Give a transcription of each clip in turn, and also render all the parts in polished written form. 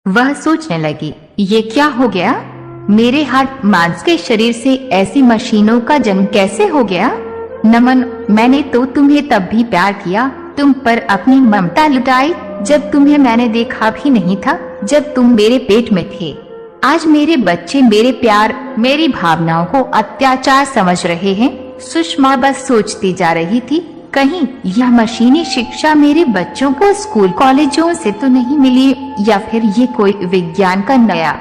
वह सोचने लगी, ये क्या हो गया? मेरे हाथ मांस के शरीर से ऐसी मशीनों का जन्म कैसे हो गया? नमन, मैंने तो तुम्हें तब भी प्यार किया, तुम पर अपनी ममता लुटाई जब तुम्हें मैंने देखा भी नहीं था, जब तुम मेरे पेट में थे। आज मेरे बच्चे मेरे प्यार, मेरी भावनाओं को अत्याचार समझ रहे हैं। सुषमा बस सोचती जा रही थी, कहीं यह मशीनी शिक्षा मेरे बच्चों को स्कूल कॉलेजों से तो नहीं मिली, या फिर ये कोई विज्ञान का नया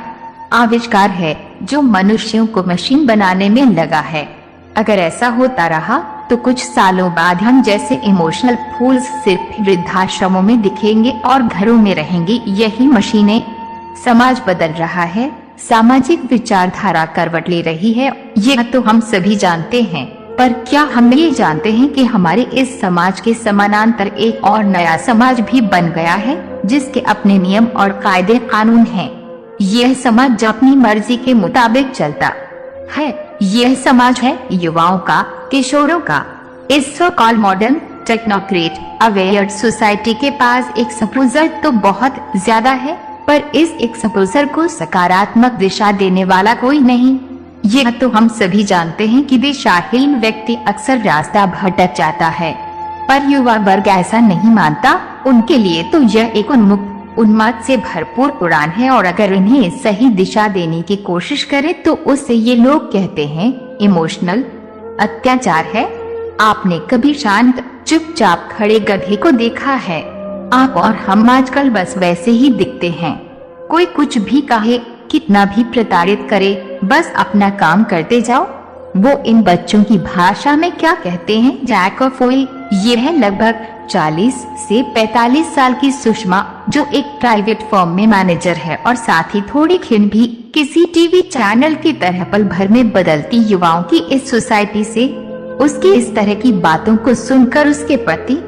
आविष्कार है जो मनुष्यों को मशीन बनाने में लगा है। अगर ऐसा होता रहा तो कुछ सालों बाद हम जैसे इमोशनल फूल्स सिर्फ वृद्धाश्रमों में दिखेंगे और घरों में रहेंगी। यही मशीनें समाज बदल रहा है, सामाजिक विचारधारा करवट ले रही है, यह तो हम सभी जानते हैं। पर क्या हम ये जानते हैं कि हमारे इस समाज के समानांतर एक और नया समाज भी बन गया है, जिसके अपने नियम और कायदे कानून हैं। यह समाज अपनी मर्जी के मुताबिक चलता है। यह समाज है युवाओं का, किशोरों का। इस so called modern technocrat aware society के पास एक सपोजर तो बहुत ज्यादा है, पर इस एक सपोजर को सकारात्मक दिशा देने वाला कोई नहीं। यह तो हम सभी जानते हैं कि दिशाहीन व्यक्ति अक्सर रास्ता भटक जाता है, पर युवा वर्ग ऐसा नहीं मानता। उनके लिए तो यह एक उन्मुक्त उन्माद से भरपूर उड़ान है, और अगर इन्हें सही दिशा देने की कोशिश करे तो उससे ये लोग कहते हैं इमोशनल अत्याचार है। आपने कभी शांत चुपचाप खड़े गधे को देखा है? आप और हम आजकल बस वैसे ही दिखते हैं। कोई कुछ भी कहे, कितना भी प्रताड़ित करे, बस अपना काम करते जाओ। वो इन बच्चों की भाषा में क्या कहते हैं, जैक ऑफ ऑल। ये है लगभग 40 से 45 साल की सुषमा, जो एक प्राइवेट फर्म में मैनेजर है और साथ ही थोड़ी खिन भी किसी टीवी चैनल की तरह पल भर में बदलती युवाओं की इस सोसाइटी से। उसकी इस तरह की बातों को सुनकर उसके पति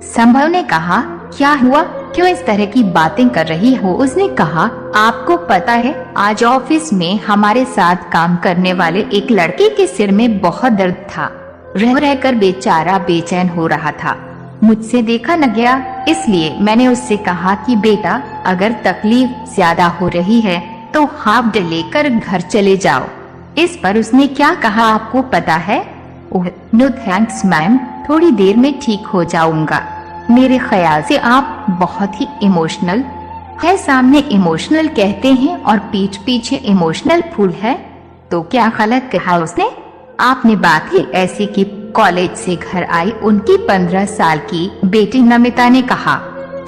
संभव ने कहा, क्या हुआ, क्यों इस तरह की बातें कर रही हो? उसने कहा, आपको पता है आज ऑफिस में हमारे साथ काम करने वाले एक लड़के के सिर में बहुत दर्द था। रह रहकर बेचारा बेचैन हो रहा था। मुझसे देखा न गया, इसलिए मैंने उससे कहा कि बेटा, अगर तकलीफ ज्यादा हो रही है तो हाफ डे लेकर घर चले जाओ। इस पर उसने क्या कहा आपको पता है? ओह नो थैंक्स मैम, थोड़ी देर में ठीक हो जाऊंगा। मेरे ख्याल से आप बहुत ही इमोशनल है। सामने इमोशनल कहते हैं और पीठ पीछे इमोशनल फूल है, तो क्या गलत कहा उसने? आपने बात ही ऐसी की कॉलेज से घर आई उनकी 15 साल की बेटी नमिता ने कहा।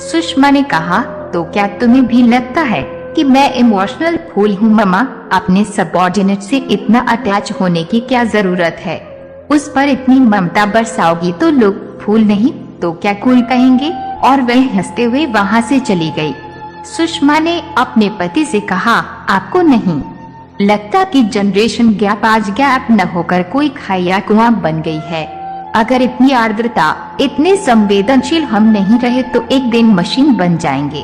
सुषमा ने कहा, तो क्या तुम्हें भी लगता है कि मैं इमोशनल फूल हूँ? मम्मा, अपने सबऑर्डिनेट से इतना अटैच होने की क्या जरूरत है? उस पर इतनी ममता बरसाओगी तो लोग फूल नहीं तो क्या कूल कहेंगे? और वह हंसते हुए वहाँ से चली गई। सुषमा ने अपने पति से कहा, आपको नहीं लगता कि जनरेशन गैप आज गैप न होकर कोई खाया कुआं बन गई है? अगर इतनी आर्द्रता, इतने संवेदनशील हम नहीं रहे तो एक दिन मशीन बन जाएंगे।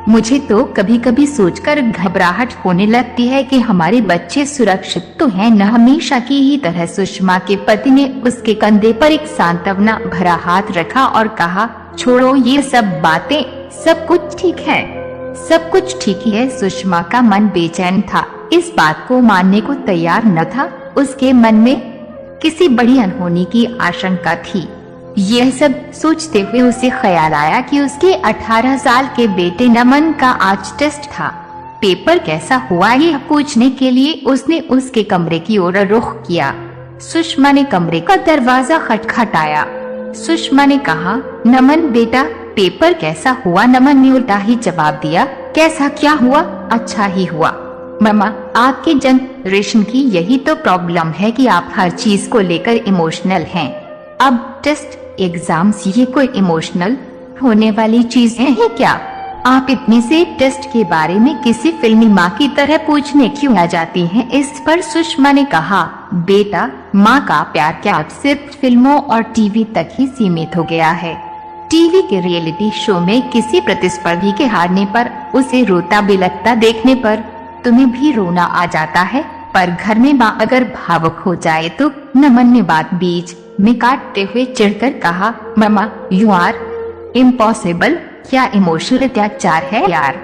मुझे तो कभी कभी सोचकर घबराहट होने लगती है कि हमारे बच्चे सुरक्षित तो हैं न। हमेशा की ही तरह सुषमा के पति ने उसके कंधे पर एक सांत्वना भरा हाथ रखा और कहा, छोड़ो ये सब बातें, सब कुछ ठीक है, सब कुछ ठीक ही है। सुषमा का मन बेचैन था, इस बात को मानने को तैयार न था। उसके मन में किसी बड़ी अनहोनी की आशंका थी। यह सब सोचते हुए उसे ख्याल आया कि उसके 18 साल के बेटे नमन का आज टेस्ट था। पेपर कैसा हुआ यह पूछने के लिए उसने उसके कमरे की ओर रुख किया। सुषमा ने कमरे का दरवाजा खटखटाया। सुषमा ने कहा, नमन बेटा, पेपर कैसा हुआ? नमन ने उल्टा ही जवाब दिया, कैसा क्या हुआ, अच्छा ही हुआ। मम्मा, आपके जनरेशन की यही तो प्रॉब्लम है कि आप हर चीज को लेकर इमोशनल हैं। अब टेस्ट एग्जाम्स ये कोई इमोशनल होने वाली चीज है क्या? आप इतने से टेस्ट के बारे में किसी फिल्मी माँ की तरह पूछने क्यों आ जाती हैं? इस पर सुषमा ने कहा, बेटा, माँ का प्यार क्या अब सिर्फ फिल्मों और टीवी तक ही सीमित हो गया है? टीवी के रियलिटी शो में किसी प्रतिस्पर्धी के हारने पर, उसे रोता बिलखता देखने पर तुम्हें भी रोना आ जाता है, पर घर में माँ अगर भावुक हो जाए तो? नमन ने बात बीच में काटते हुए चिढ़कर कहा, मम्मा, यू आर इम्पॉसिबल। क्या इमोशनल अत्याचार है यार?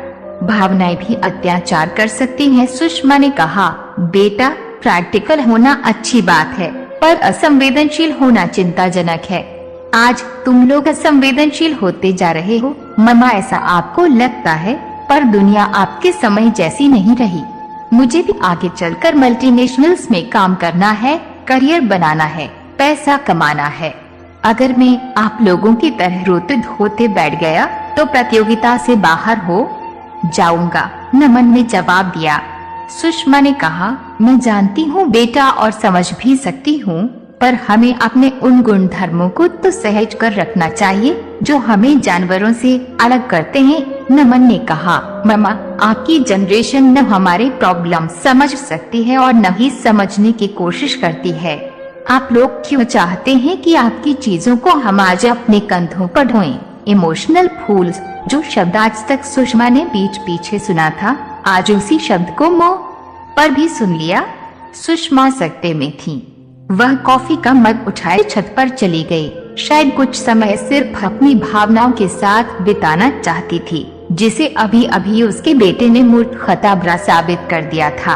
भावनाएं भी अत्याचार कर सकती हैं। सुषमा ने कहा, बेटा प्रैक्टिकल होना अच्छी बात है, पर असंवेदनशील होना चिंताजनक है। आज तुम लोग असंवेदनशील होते जा रहे हो। मम्मा, ऐसा आपको लगता है, पर दुनिया आपके समय जैसी नहीं रही। मुझे भी आगे चलकर मल्टीनेशनल्स में काम करना है, करियर बनाना है, पैसा कमाना है। अगर मैं आप लोगों की तरह रोते धोते बैठ गया तो प्रतियोगिता से बाहर हो जाऊंगा, नमन ने जवाब दिया। सुषमा ने कहा, मैं जानती हूँ बेटा और समझ भी सकती हूँ, पर हमें अपने उन गुण धर्मों को तो सहज कर रखना चाहिए जो हमें जानवरों से अलग करते हैं। नमन ने कहा, मम्मा, आपकी जनरेशन न हमारे प्रॉब्लम समझ सकती है और न ही समझने की कोशिश करती है। आप लोग क्यों चाहते हैं कि आपकी चीजों को हम आज अपने कंधों पर ढोएं? इमोशनल फूल्स, जो शब्द आज तक सुषमा ने पीठ पीछे सुना था, आज उसी शब्द को मुंह पर भी सुन लिया। सुषमा सकते में थी। वह कॉफी का मग उठाए छत पर चली गई। शायद कुछ समय सिर्फ अपनी भावनाओं के साथ बिताना चाहती थी, जिसे अभी अभी उसके बेटे ने मूर्ख खताबरा साबित कर दिया था।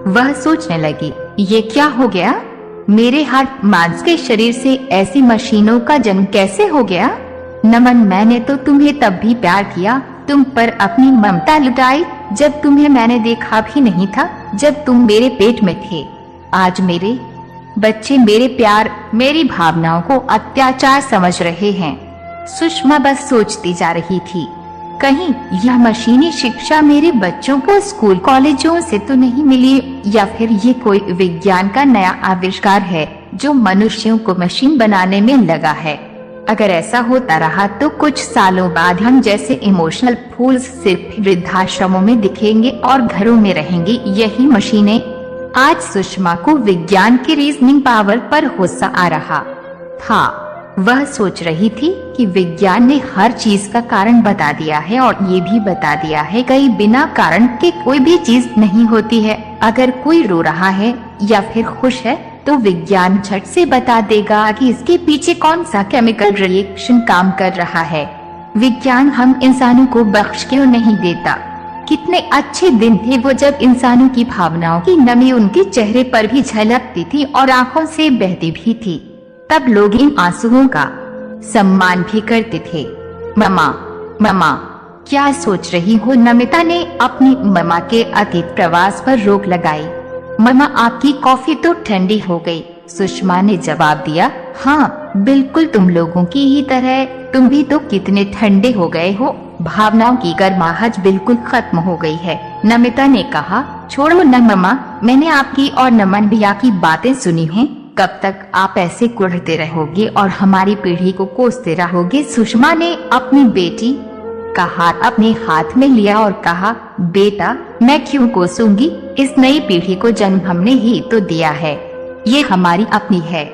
वह सोचने लगी, ये क्या हो गया? मेरे हाथ मांस के शरीर से ऐसी मशीनों का जन्म कैसे हो गया? नमन, मैंने तो तुम्हें तब भी प्यार किया, तुम पर अपनी ममता लुटाई जब तुम्हें मैंने देखा भी नहीं था, जब तुम मेरे पेट में थे। आज मेरे बच्चे मेरे प्यार, मेरी भावनाओं को अत्याचार समझ रहे हैं। सुषमा बस सोचती जा रही थी, कहीं यह मशीनी शिक्षा मेरे बच्चों को स्कूल कॉलेजों से तो नहीं मिली, या फिर ये कोई विज्ञान का नया आविष्कार है जो मनुष्यों को मशीन बनाने में लगा है। अगर ऐसा होता रहा तो कुछ सालों बाद हम जैसे इमोशनल फूल्स सिर्फ वृद्धाश्रमों में दिखेंगे और घरों में रहेंगी यही मशीनें। आज सुषमा को विज्ञान की रीजनिंग पावर पर गुस्सा आ रहा था। वह सोच रही थी कि विज्ञान ने हर चीज का कारण बता दिया है और ये भी बता दिया है कि बिना कारण के कोई भी चीज नहीं होती है। अगर कोई रो रहा है या फिर खुश है तो विज्ञान झट से बता देगा कि इसके पीछे कौन सा केमिकल रिएक्शन काम कर रहा है। विज्ञान हम इंसानों को बख्श क्यों नहीं देता? कितने अच्छे दिन थे वो जब इंसानों की भावनाओं की नमी उनके चेहरे पर भी झलकती थी और आंखों से बहती भी थी। तब लोग इन आंसुओं का सम्मान भी करते थे। मम्मा, मम्मा, क्या सोच रही हो? नमिता ने अपनी मम्मा के अतीत प्रवास पर रोक लगाई। मम्मा, आपकी कॉफी तो ठंडी हो गई, सुषमा ने जवाब दिया। हाँ, बिल्कुल तुम लोगों की ही तरह तुम भी तो कितने ठंडे हो गए हो। भावनाओं की गर्माहट बिल्कुल खत्म हो गई है। नमिता ने कहा, छोड़ो न मम्मा, मैंने आपकी और नमन भैया की बातें सुनी हैं। कब तक आप ऐसे कुढ़ते रहोगे और हमारी पीढ़ी को कोसते रहोगे? सुषमा ने अपनी बेटी का हाथ अपने हाथ में लिया और कहा, बेटा, मैं क्यों कोसूंगी? इस नई पीढ़ी को जन्म हमने ही तो दिया है, ये हमारी अपनी है।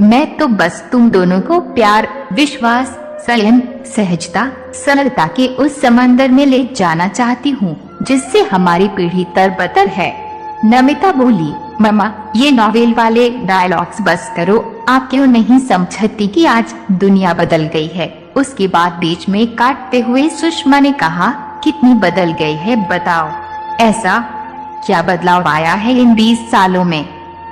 मैं तो बस तुम दोनों को प्यार, विश्वास, संयम, सहजता, सरलता के उस समंदर में ले जाना चाहती हूँ जिससे हमारी पीढ़ी तरबतर है। नमिता बोली, मम्मा, ये नॉवेल वाले डायलॉग्स बस करो। आप क्यों नहीं समझती कि आज दुनिया बदल गई है? उसके बाद बीच में काटते हुए सुषमा ने कहा, कितनी बदल गई है बताओ? ऐसा क्या बदलाव आया है इन 20 सालों में?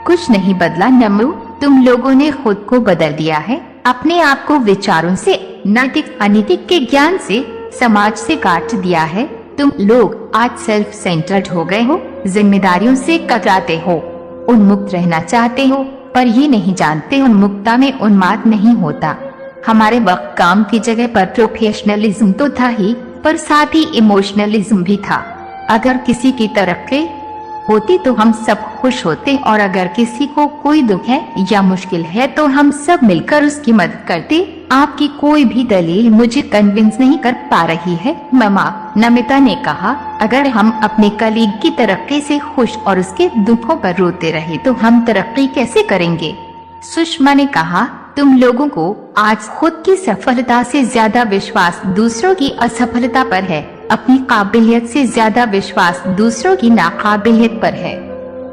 कुछ नहीं बदला नमू, तुम लोगों ने खुद को बदल दिया है। अपने आप को विचारों से, नैतिक अनैतिक के ज्ञान से, समाज से काट दिया है। तुम लोग आज सेल्फ सेंटर्ड हो गए हो, जिम्मेदारियों से कतराते हो, उन्मुक्त रहना चाहते हो, पर ये नहीं जानते उन्मुक्ता में उन्माद नहीं होता। हमारे वक्त काम की जगह पर प्रोफेशनलिज्म तो था ही, पर साथ ही इमोशनलिज्म भी था। अगर किसी की तरक्की होती तो हम सब खुश होते, और अगर किसी को कोई दुख है या मुश्किल है तो हम सब मिलकर उसकी मदद करते। आपकी कोई भी दलील मुझे कन्विंस नहीं कर पा रही है मम्मा, नमिता ने कहा। अगर हम अपने कलीग की तरक्की से खुश और उसके दुखों पर रोते रहे तो हम तरक्की कैसे करेंगे? सुषमा ने कहा, तुम लोगों को आज खुद की सफलता से ज्यादा विश्वास दूसरों की असफलता पर है। अपनी काबिलियत से ज्यादा विश्वास दूसरों की नाकाबिलियत पर है।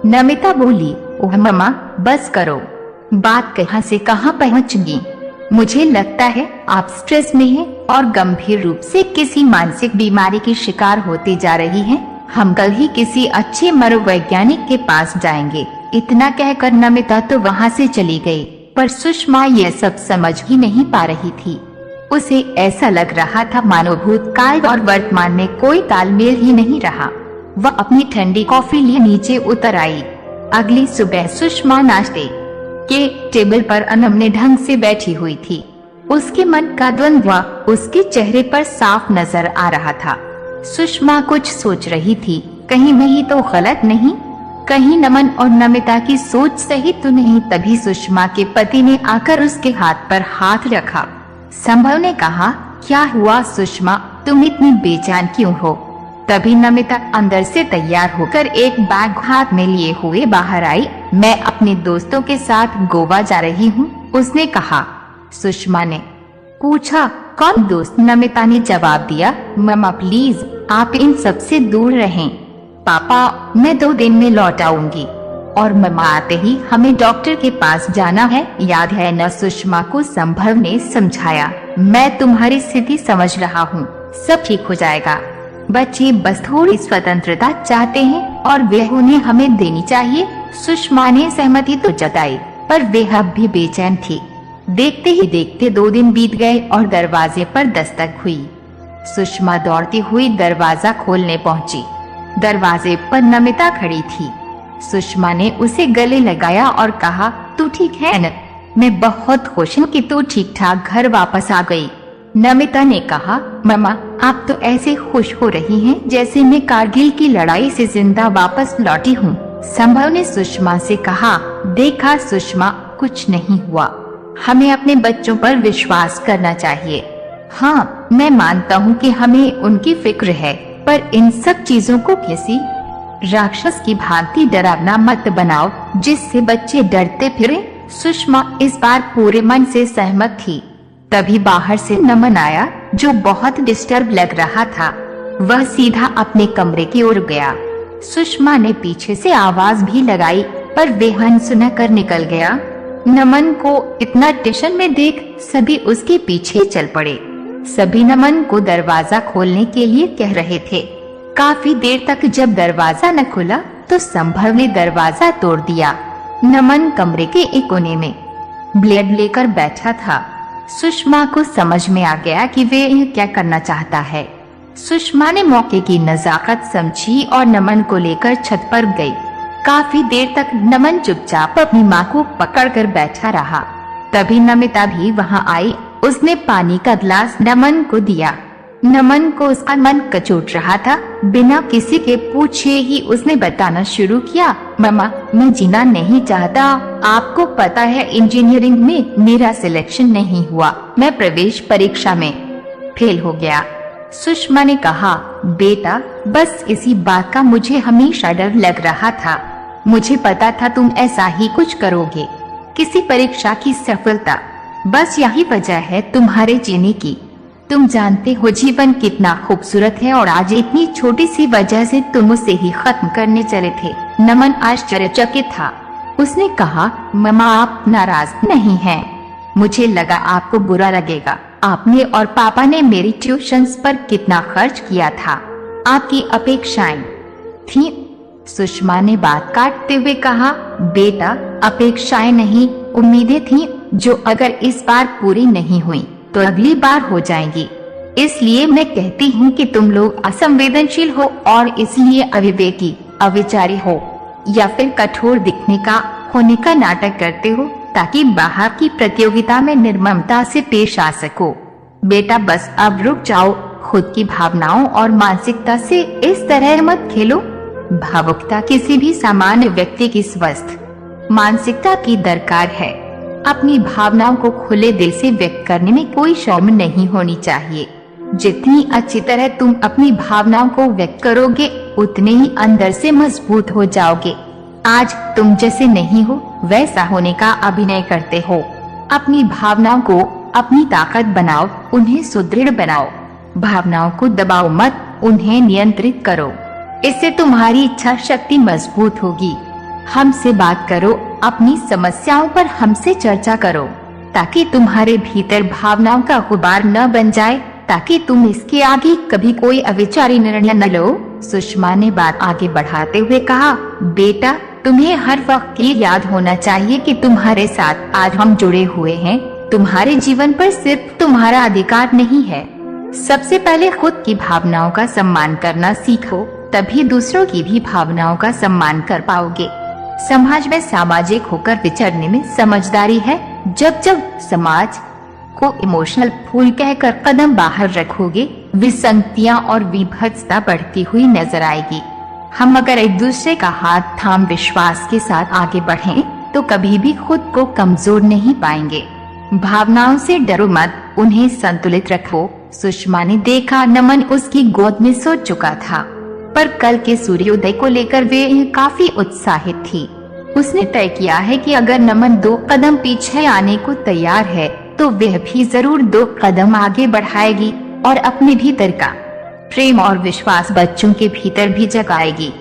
नमिता बोली, ओह मम्मा, बस करो, बात कहां से कहां पहुंच गई। मुझे लगता है आप स्ट्रेस में हैं और गंभीर रूप से किसी मानसिक बीमारी की शिकार होती जा रही हैं। हम कल ही किसी अच्छे मनोवैज्ञानिक के पास जाएंगे। इतना कहकर नमिता तो वहाँ से चली गई, पर सुषमा यह सब समझ ही नहीं पा रही थी। उसे ऐसा लग रहा था मानो भूतकाल और वर्तमान में कोई तालमेल ही नहीं रहा। वह अपनी ठंडी कॉफी लिए नीचे उतर आई। अगली सुबह सुषमा नाश्ते के टेबल पर अनमने ढंग से बैठी हुई थी। उसके मन का द्वंद्व उसके चेहरे पर साफ नजर आ रहा था। सुषमा कुछ सोच रही थी, कहीं मैं ही तो गलत नहीं, कहीं नमन और नमिता की सोच सही तो नहीं। तभी सुषमा के पति ने आकर उसके हाथ पर हाथ रखा। संभव ने कहा, क्या हुआ सुषमा, तुम इतनी बेचैन क्यों हो? तभी नमिता अंदर से तैयार होकर एक बैग हाथ में लिए हुए बाहर आई। मैं अपने दोस्तों के साथ गोवा जा रही हूँ, उसने कहा। सुषमा ने पूछा, कौन दोस्त? नमिता ने जवाब दिया, मम्मा प्लीज आप इन सब से दूर रहें। पापा, मैं 2 दिन में लौट आऊंगी और मम्मा आते ही हमें डॉक्टर के पास जाना है, याद है न? सुषमा को संभव ने समझाया, मैं तुम्हारी स्थिति समझ रहा हूँ, सब ठीक हो जाएगा। बच्चे बस थोड़ी स्वतंत्रता चाहते हैं और वे उन्हें हमें देनी चाहिए। सुषमा ने सहमति तो जताई, पर वे अब भी बेचैन थी। देखते ही देखते 2 दिन बीत गए और दरवाजे पर दस्तक हुई। सुषमा दौड़ती हुई दरवाजा खोलने पहुंची। दरवाजे पर नमिता खड़ी थी। सुषमा ने उसे गले लगाया और कहा, तू ठीक है न? मैं बहुत खुश हूँ कि तू ठीक ठाक घर वापस आ गई। नमिता ने कहा, मम्मा आप तो ऐसे खुश हो रही हैं जैसे मैं कारगिल की लड़ाई से जिंदा वापस लौटी हूँ। संभव ने सुषमा से कहा, देखा सुषमा, कुछ नहीं हुआ, हमें अपने बच्चों पर विश्वास करना चाहिए। हाँ, मैं मानता हूँ कि हमें उनकी फिक्र है, पर इन सब चीजों को किसी राक्षस की भांति डरावना मत बनाओ जिससे बच्चे डरते फिरे। सुषमा इस बार पूरे मन से सहमत थी। तभी बाहर से नमन आया, जो बहुत डिस्टर्ब लग रहा था। वह सीधा अपने कमरे की ओर गया। सुषमा ने पीछे से आवाज भी लगाई, पर वे अनसुना कर निकल गया। नमन को इतना टेंशन में देख सभी उसके पीछे चल पड़े। सभी नमन को दरवाजा खोलने के लिए कह रहे थे। काफी देर तक जब दरवाजा न खुला तो संभव ने दरवाजा तोड़ दिया। नमन कमरे के एक कोने में ब्लेड लेकर बैठा था। सुषमा को समझ में आ गया कि वे क्या करना चाहता है। सुषमा ने मौके की नजाकत समझी और नमन को लेकर छत पर गई। काफी देर तक नमन चुपचाप अपनी माँ को पकड़कर बैठा रहा। तभी नमिता भी वहाँ आई। उसने पानी का गिलास नमन को दिया। नमन को उसका मन कचोट रहा था। बिना किसी के पूछे ही उसने बताना शुरू किया, मम्मा मैं जीना नहीं चाहता। आपको पता है इंजीनियरिंग में मेरा सिलेक्शन नहीं हुआ, मैं प्रवेश परीक्षा में फेल हो गया। सुषमा ने कहा, बेटा बस इसी बात का मुझे हमेशा डर लग रहा था। मुझे पता था तुम ऐसा ही कुछ करोगे। किसी परीक्षा की सफलता, बस यही वजह है तुम्हारे जीने की। तुम जानते हो जीवन कितना खूबसूरत है और आज इतनी छोटी सी वजह से तुम उसे ही खत्म करने चले थे। नमन आश्चर्यचकित था। उसने कहा, मम्मा आप नाराज नहीं हैं। मुझे लगा आपको बुरा लगेगा। आपने और पापा ने मेरी ट्यूशन्स पर कितना खर्च किया था। आपकी अपेक्षाएं थी। सुषमा ने बात काटते हुए कहा, बेटा अपेक्षाएं नहीं, उम्मीदें थी, जो अगर इस बार पूरी नहीं हुई तो अगली बार हो जाएंगी। इसलिए मैं कहती हूँ कि तुम लोग असंवेदनशील हो और इसलिए अविवेकी, अविचारी हो, या फिर कठोर दिखने का होने का नाटक करते हो ताकि बाहर की प्रतियोगिता में निर्ममता से पेश आ सको। बेटा बस अब रुक जाओ। खुद की भावनाओं और मानसिकता से इस तरह मत खेलो। भावुकता किसी भी सामान्य व्यक्ति की स्वस्थ मानसिकता की दरकार है। अपनी भावनाओं को खुले दिल से व्यक्त करने में कोई शर्म नहीं होनी चाहिए। जितनी अच्छी तरह तुम अपनी भावनाओं को व्यक्त करोगे उतने ही अंदर से मजबूत हो जाओगे। आज तुम जैसे नहीं हो वैसा होने का अभिनय करते हो। अपनी भावनाओं को अपनी ताकत बनाओ, उन्हें सुदृढ़ बनाओ। भावनाओं को दबाओ मत, उन्हें नियंत्रित करो। इससे तुम्हारी इच्छा शक्ति मजबूत होगी। हमसे बात करो, अपनी समस्याओं पर हमसे चर्चा करो। ताकि तुम्हारे भीतर भावनाओं का गुबार न बन जाए, ताकि तुम इसके आगे कभी कोई अविचारी निर्णय न लो। सुषमा ने बात आगे बढ़ाते हुए कहा, बेटा तुम्हें हर वक्त ये याद होना चाहिए कि तुम्हारे साथ आज हम जुड़े हुए हैं। तुम्हारे जीवन पर सिर्फ तुम्हारा अधिकार नहीं है। सबसे पहले खुद की भावनाओं का सम्मान करना सीखो, तभी दूसरों की भी भावनाओं का सम्मान कर पाओगे। समाज में सामाजिक होकर विचरने में समझदारी है। जब जब समाज को इमोशनल फूल कहकर कदम बाहर रखोगे, विसंगतियां और विभत्सता बढ़ती हुई नजर आएगी। हम अगर एक दूसरे का हाथ थाम विश्वास के साथ आगे बढ़ें, तो कभी भी खुद को कमजोर नहीं पाएंगे। भावनाओं से डरो मत, उन्हें संतुलित रखो। सुषमा ने देखा नमन उसकी गोद में सो चुका था, पर कल के सूर्योदय को लेकर वे काफी उत्साहित थी। उसने तय किया है कि अगर नमन 2 कदम पीछे आने को तैयार है, तो वह भी जरूर 2 कदम आगे बढ़ाएगी और अपने भीतर का प्रेम और विश्वास बच्चों के भीतर भी जगाएगी।